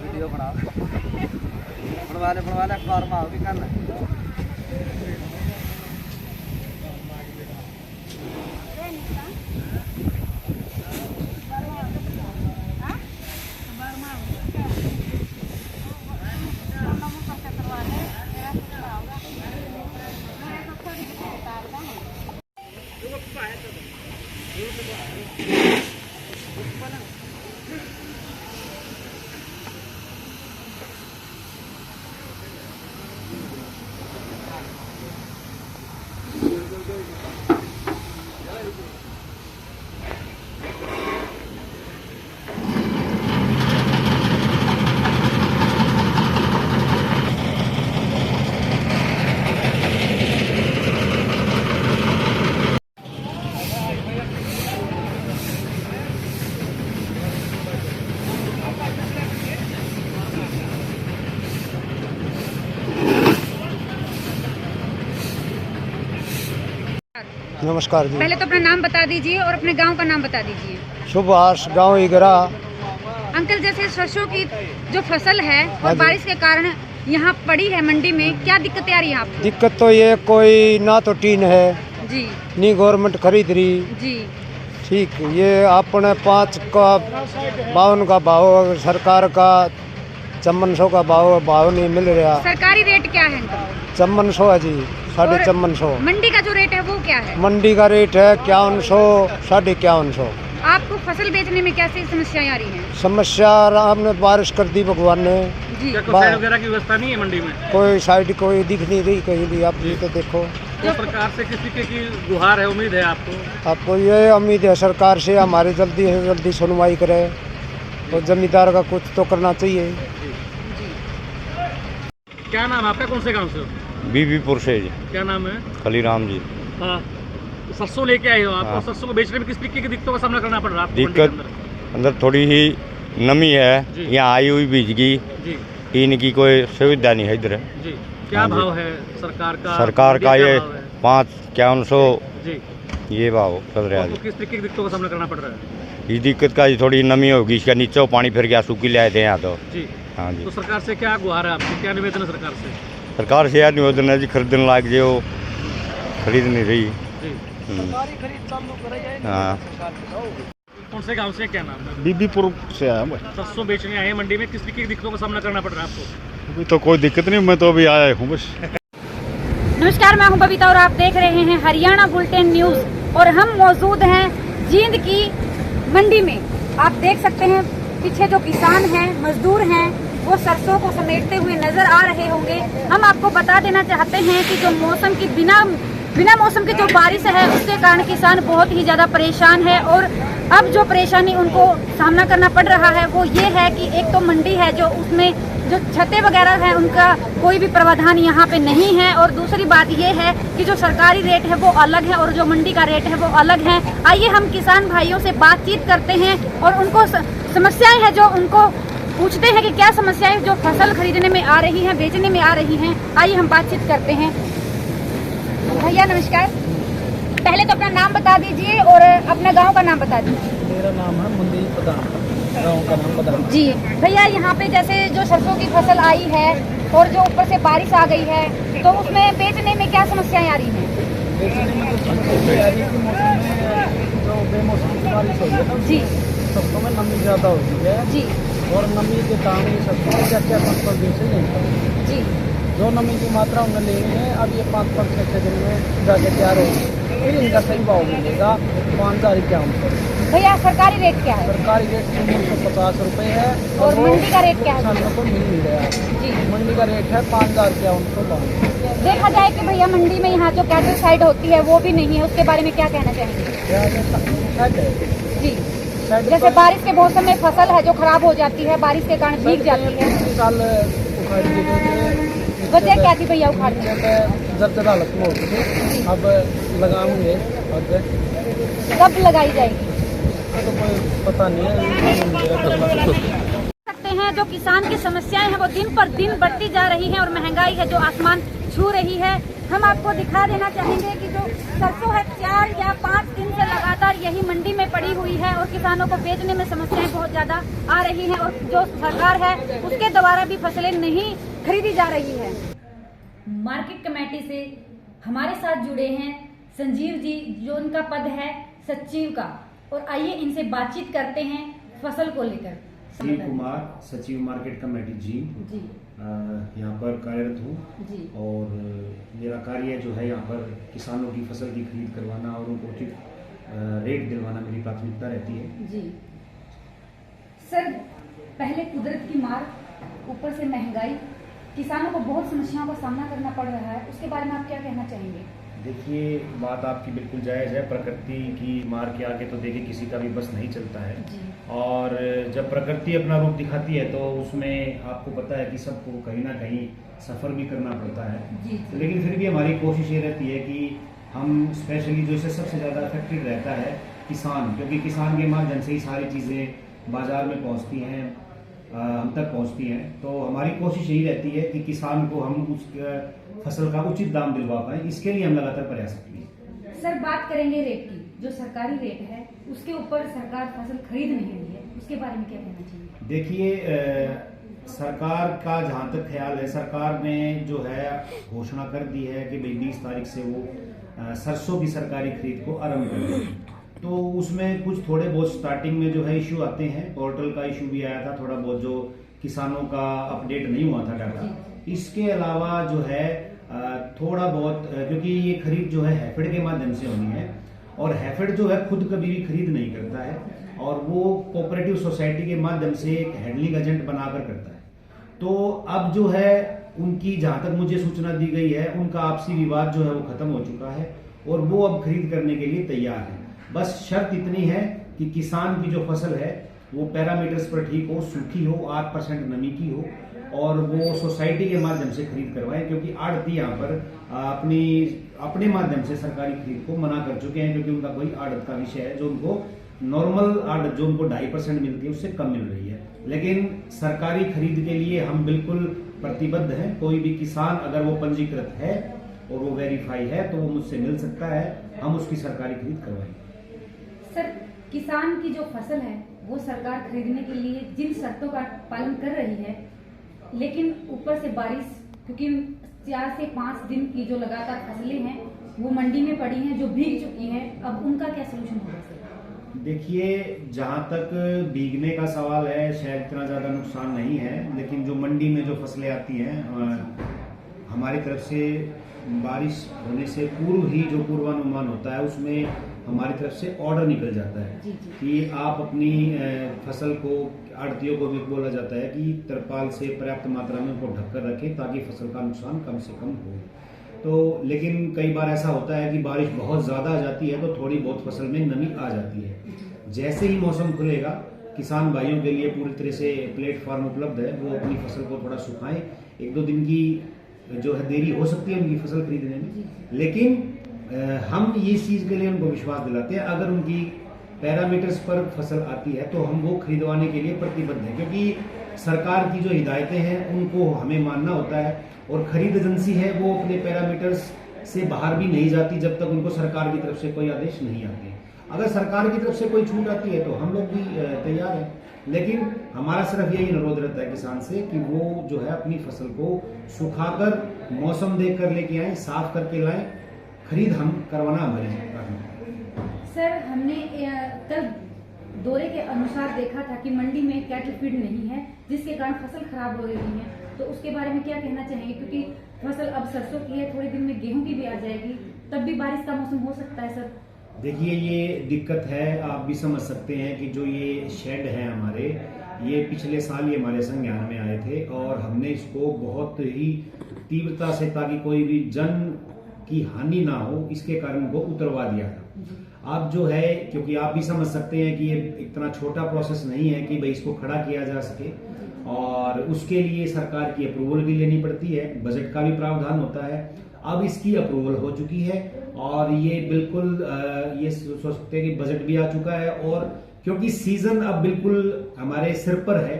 Video बनवा ले अखबार में भी करना नमस्कार जी। पहले तो अपना नाम बता दीजिए और अपने गांव का नाम बता दीजिए। सुभाष, गांव इगरा। अंकल, जैसे सरसों की जो फसल है और बारिश के कारण यहाँ पड़ी है मंडी में, क्या दिक्कतें आ रही है आपको? दिक्कत तो ये कोई ना तो टीन है जी, नी गवर्नमेंट खरीद रही। जी, ठीक, ये अपने 5 का 52 का भाव, सरकार का 5400 का भाव नहीं मिल रहा। सरकारी रेट क्या है अंकल? 5400 है जी, 5450। मंडी का जो रेट है वो क्या है? मंडी का रेट है 5100, 5150। आपको फसल बेचने में कैसी समस्याएं आ रही हैं? समस्या हमने बारिश कर दी भगवान ने। जी, क्या कोई साइड वगैरह की व्यवस्था नहीं है मंडी में? कोई साइड कोई दिख नहीं रही कहीं भी, आप ये तो देखो। तो सरकार से किस तरीके की गुहार है, उम्मीद है आपको? आपको ये उम्मीद है सरकार से हमारी जल्दी से जल्दी सुनवाई करे और जमींदार का कुछ तो करना चाहिए। क्या नाम है आपका, कौन से गांव से हो? बीबीपुर से जी। क्या नाम है? खलीराम जी। हाँ, सरसों लेके आए हो आप। हाँ। और सरसों को बेचने में किस तरीके की दिक्कतों का सामना करना पड़ रहा है आपको मंडी के दिक्कत अंदर थोड़ी ही नमी है, जी। यहाँ आई हुई बीजगी, जी, इनकी कोई सुविधा नहीं है इधर। जी। क्या हाँ जी। भाव है सरकार का? सरकार का मंडी ये क्या भाव है? 55100 जी, ये भाव चल रहा आपको है। किस तरीके की दिक्कतों का सामना करना पड़ रहा है? ये दिक्कत का थोड़ी नमी होगी, इसका नीचे पानी फिर गया, सूखी ले आए थे यहाँ तो। जी, हाँ जी। तो सरकार से क्या गुहार है आपकी, क्या निवेदन है सरकार से? सरकार से यह निवेदन है जी, खरीदने लायक जो खरीद नहीं रही। जी, हाँ। कौन से गांव से, क्या नाम है? बीबीपुर से आया मैं। सरसों बेचने आए हैं मंडी में, किस तरीके की दिक्कतों का सामना करना पड़ रहा है आपको? अभी तो कोई दिक्कत नहीं, मैं तो अभी आया हूँ बस। नमस्कार, मैं हूं बबीता और आप देख रहे हैं हरियाणा बुलेटिन न्यूज और हम मौजूद हैं जींद की मंडी में। आप देख सकते हैं पीछे जो किसान हैं, मजदूर हैं, वो सरसों को समेटते हुए नजर आ रहे होंगे। हम आपको बता देना चाहते हैं कि जो मौसम की बिना मौसम की जो बारिश है उसके कारण किसान बहुत ही ज्यादा परेशान है और अब जो परेशानी उनको सामना करना पड़ रहा है वो ये है कि एक तो मंडी है जो उसमें जो छतें वगैरह हैं उनका कोई भी प्रावधान यहाँ पे नहीं है और दूसरी बात ये है कि जो सरकारी रेट है वो अलग है और जो मंडी का रेट है वो अलग है। आइए हम किसान भाइयों से बातचीत करते हैं और उनको समस्याएं हैं जो उनको पूछते हैं कि क्या समस्याएं जो फसल खरीदने में आ रही हैं, बेचने में आ रही हैं। आइए हम बातचीत करते हैं। भैया नमस्कार, पहले तो अपना नाम बता दीजिए और अपने गांव का नाम बता दीजिए। मेरा नाम है मुंदी प्रधान, गाँव का नाम प्रधान जी भैया, यहाँ पे जैसे जो सरसों की फसल आई है और जो ऊपर से बारिश आ गई है तो उसमें बेचने में क्या समस्याएं आ रही हैं? बेचने में तो तैयारी के मौसम में जो बेमौसम की बारिश हुई है ना, जी, सरसों में नमी ज़्यादा होती है जी, और नमी के कारण ये सरसों में क्या क्या फसल बेचे नहीं। जी, जो नमी की मात्रा उन्हें लेनी है, अब ये 5-6 दिन में जाके तैयार होगी, फिर इनका सही भाव मिलेगा 5051। भैया सरकारी रेट क्या है? सरकारी रेट 350 रुपये है और मंडी का रेट क्या है? किसानों को मिल नहीं रहा है। जी, मंडी का रेट है 5051। देखा जाए कि भैया मंडी में यहाँ जो कैटल साइड होती है वो भी नहीं है, उसके बारे में क्या कहना चाहेंगे? है जी, जैसे बारिश के मौसम में फसल है जो खराब हो जाती है, बारिश के कारण भीग जाती है। पिछले साल उखाड़ दी गई वजह क्या थी भैया उखाड़ने की? जब हालत में होती थी, अब लगाऊंगे और कब लगाई जाएगी? तो कोई पता नहीं है। सकते हैं जो किसान की समस्याएं हैं वो दिन पर दिन बढ़ती जा रही हैं और महंगाई है जो आसमान छू रही है। हम आपको दिखा देना चाहेंगे कि जो सरसों है 4 या 5 दिन से लगातार यही मंडी में पड़ी हुई है और किसानों को बेचने में समस्याएं बहुत ज्यादा आ रही हैं और जो सरकार है उसके द्वारा भी फसलें नहीं खरीदी जा रही है। मार्केट कमेटी से हमारे साथ जुड़े हैं संजीव जी, जो उनका पद है सचिव का, और आइए इनसे बातचीत करते हैं फसल को लेकर। संजीव कुमार, सचिव मार्केट कमेटी जी यहाँ पर कार्यरत हूँ जी। और मेरा कार्य जो है यहाँ पर किसानों की फसल की खरीद करवाना और उनको उचित रेट दिलवाना मेरी प्राथमिकता रहती है जी। सर, पहले कुदरत की मार, ऊपर से महंगाई, किसानों को बहुत समस्याओं का सामना करना पड़ रहा है, उसके बारे में आप क्या कहना चाहेंगे? देखिए, बात आपकी बिल्कुल जायज़ है। प्रकृति की मार के आगे तो देखिए किसी का भी बस नहीं चलता है जी। और जब प्रकृति अपना रूप दिखाती है तो उसमें आपको पता है कि सबको कहीं ना कहीं सफ़र भी करना पड़ता है जी। लेकिन फिर भी हमारी कोशिश ये रहती है कि हम स्पेशली जो इससे सबसे ज़्यादा अफेक्टेड रहता है किसान, क्योंकि किसान के माध्यम से ही सारी चीज़ें बाज़ार में पहुंचती हैं, हम तक पहुंचती हैं। तो हमारी कोशिश यही रहती है कि किसान को हम उस फसल का उचित दाम दिलवा पाएं, इसके लिए हम लगातार प्रयास करते हैं। सर, बात करेंगे रेट की। जो सरकारी रेट है उसके ऊपर सरकार फसल खरीद नहीं रही है, उसके बारे में क्या कहना चाहिए? देखिए, सरकार का जहाँ तक ख्याल है, सरकार ने जो है घोषणा कर दी है कि भाई 20 तारीख से वो सरसों की सरकारी खरीद को आरंभ कर देगी। तो उसमें कुछ थोड़े बहुत स्टार्टिंग में जो है इशू आते हैं, पोर्टल का इशू भी आया था, थोड़ा बहुत जो किसानों का अपडेट नहीं हुआ था डाटा। इसके अलावा जो है थोड़ा बहुत, क्योंकि ये खरीद जो है हैफेड के माध्यम से होनी है और हैफेड जो है खुद कभी भी खरीद नहीं करता है और वो कोऑपरेटिव सोसाइटी के माध्यम से एक हैंडलिंग एजेंट बनाकर करता है। तो अब जो है उनकी, जहां तक मुझे सूचना दी गई है, उनका आपसी विवाद जो है वो खत्म हो चुका है और वो अब खरीद करने के लिए तैयार है। बस शर्त इतनी है कि किसान की जो फसल है वो पैरामीटर्स पर ठीक हो, सूखी हो, 8% नमी की हो और वो सोसाइटी के माध्यम से खरीद करवाएं, क्योंकि आड़ती यहाँ पर अपने माध्यम से सरकारी खरीद को मना कर चुके हैं, क्योंकि उनका कोई आड़त का विषय है जो उनको नॉर्मल आड़त जो उनको 2.5% मिलती है उससे कम मिल रही है। लेकिन सरकारी खरीद के लिए हम बिल्कुल प्रतिबद्ध हैं। कोई भी किसान अगर वो पंजीकृत है और वो वेरीफाई है तो वो मुझसे मिल सकता है, हम उसकी सरकारी खरीद करवाएंगे। सर, किसान की जो फसल है वो सरकार खरीदने के लिए जिन शर्तों का पालन कर रही है, लेकिन ऊपर से बारिश, क्योंकि 4 से 5 दिन की जो लगातार फसलें हैं वो मंडी में पड़ी हैं, जो भीग चुकी हैं, अब उनका क्या सलूशन होगा सर? देखिए, जहाँ तक भीगने का सवाल है शायद इतना ज़्यादा नुकसान नहीं है, लेकिन जो मंडी में जो फसलें आती हैं हमारी तरफ से बारिश होने से पूर्व ही जो पूर्वानुमान होता है उसमें हमारी तरफ से ऑर्डर निकल जाता है कि आप अपनी फसल को, आड़तियों को भी बोला जाता है कि तरपाल से पर्याप्त मात्रा में उनको ढककर रखें ताकि फसल का नुकसान कम से कम हो। तो लेकिन कई बार ऐसा होता है कि बारिश बहुत ज़्यादा आ जाती है तो थोड़ी बहुत फसल में नमी आ जाती है। जैसे ही मौसम खुलेगा, किसान भाइयों के लिए पूरी तरह से प्लेटफॉर्म उपलब्ध है, वो अपनी फसल को थोड़ा सुखाएं। 1-2 दिन की जो है देरी हो सकती है उनकी फसल खरीदने में, लेकिन हम ये चीज़ के लिए उनको विश्वास दिलाते हैं, अगर उनकी पैरामीटर्स पर फसल आती है तो हम वो खरीदवाने के लिए प्रतिबद्ध हैं, क्योंकि सरकार की जो हिदायतें हैं उनको हमें मानना होता है और खरीद एजेंसी है वो अपने पैरामीटर्स से बाहर भी नहीं जाती जब तक उनको सरकार की तरफ से कोई आदेश नहीं आते। अगर सरकार की तरफ से कोई छूट आती है तो हम लोग भी तैयार हैं, लेकिन हमारा सिर्फ यही अनुरोध रहता है किसान से कि वो जो है अपनी फसल को सुखाकर, मौसम देख कर लेके आए, साफ करके लाएं, खरीद हम करवाना हमारी प्राथमिकता। सर, हमने कल दौरे के अनुसार देखा था कि मंडी में कैटल फीड नहीं है, जिसके कारण फसल खराब हो रही है, तो उसके बारे में क्या कहना चाहेंगे? क्योंकि फसल अब सरसों की है, थोड़े दिन में गेहूं की भी आ जाएगी, तब भी बारिश का मौसम हो सकता है। सर, देखिए, ये दिक्कत है, आप भी समझ सकते हैं कि जो ये शेड है हमारे, ये पिछले साल ही हमारे संज्ञान में आए थे और हमने इसको बहुत ही तीव्रता से, ताकि कोई भी जन की हानि ना हो, इसके कारण को उतरवा दिया था। अब जो है, क्योंकि आप भी समझ सकते हैं कि ये इतना छोटा प्रोसेस नहीं है कि भाई इसको खड़ा किया जा सके, और उसके लिए सरकार की अप्रूवल भी लेनी पड़ती है, बजट का भी प्रावधान होता है। अब इसकी अप्रूवल हो चुकी है और ये बिल्कुल ये सोच सकते हैं कि बजट भी आ चुका है, और क्योंकि सीजन अब बिल्कुल हमारे सिर पर है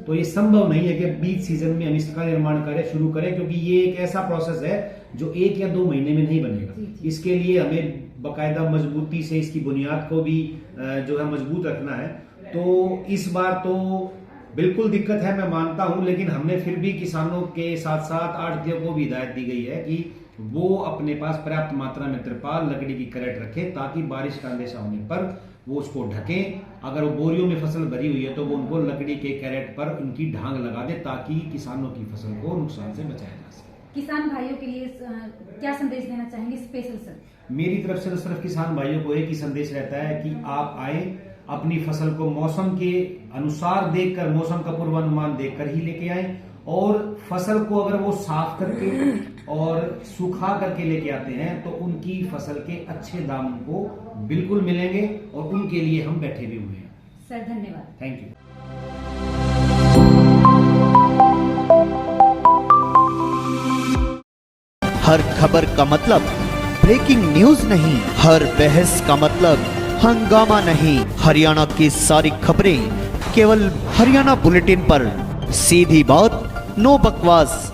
तो ये संभव नहीं है कि बीच सीजन में हम इसका निर्माण कार्य शुरू करें, क्योंकि ये एक ऐसा प्रोसेस है जो 1 या 2 महीने में नहीं बनेगा। इसके लिए हमें बाकायदा मजबूती से इसकी बुनियाद को भी जो है मजबूत रखना है। तो इस बार तो बिल्कुल दिक्कत है, मैं मानता हूं, लेकिन हमने फिर भी किसानों के साथ साथ आढ़तियों को भी हिदायत दी गई है कि वो अपने पास पर्याप्त मात्रा में तिरपाल, लकड़ी की करेट रखें, ताकि बारिश का अंदेशा होने पर वो उसको ढकें। अगर वो बोरियों में फसल भरी हुई है तो वो उनको लकड़ी के कैरेट पर उनकी ढांग लगा दे, ताकि किसानों की फसल को नुकसान से बचाया जा सके। किसान भाइयों के लिए क्या संदेश देना चाहेंगे स्पेशल सर? मेरी तरफ से तो सिर्फ किसान भाइयों को एक ही संदेश रहता है कि आप आए, अपनी फसल को मौसम के अनुसार देखकर, मौसम का पूर्वानुमान देखकर ही लेके आए, और फसल को अगर वो साफ करके और सूखा करके लेके आते हैं तो उनकी फसल के अच्छे दाम उनको बिल्कुल मिलेंगे, और उनके लिए हम बैठे भी हुए हैं। सर धन्यवाद। Thank you. हर खबर का मतलब ब्रेकिंग न्यूज नहीं, हर बहस का मतलब हंगामा नहीं। हरियाणा की सारी खबरें केवल हरियाणा बुलेटिन पर, सीधी बात, नो बकवास।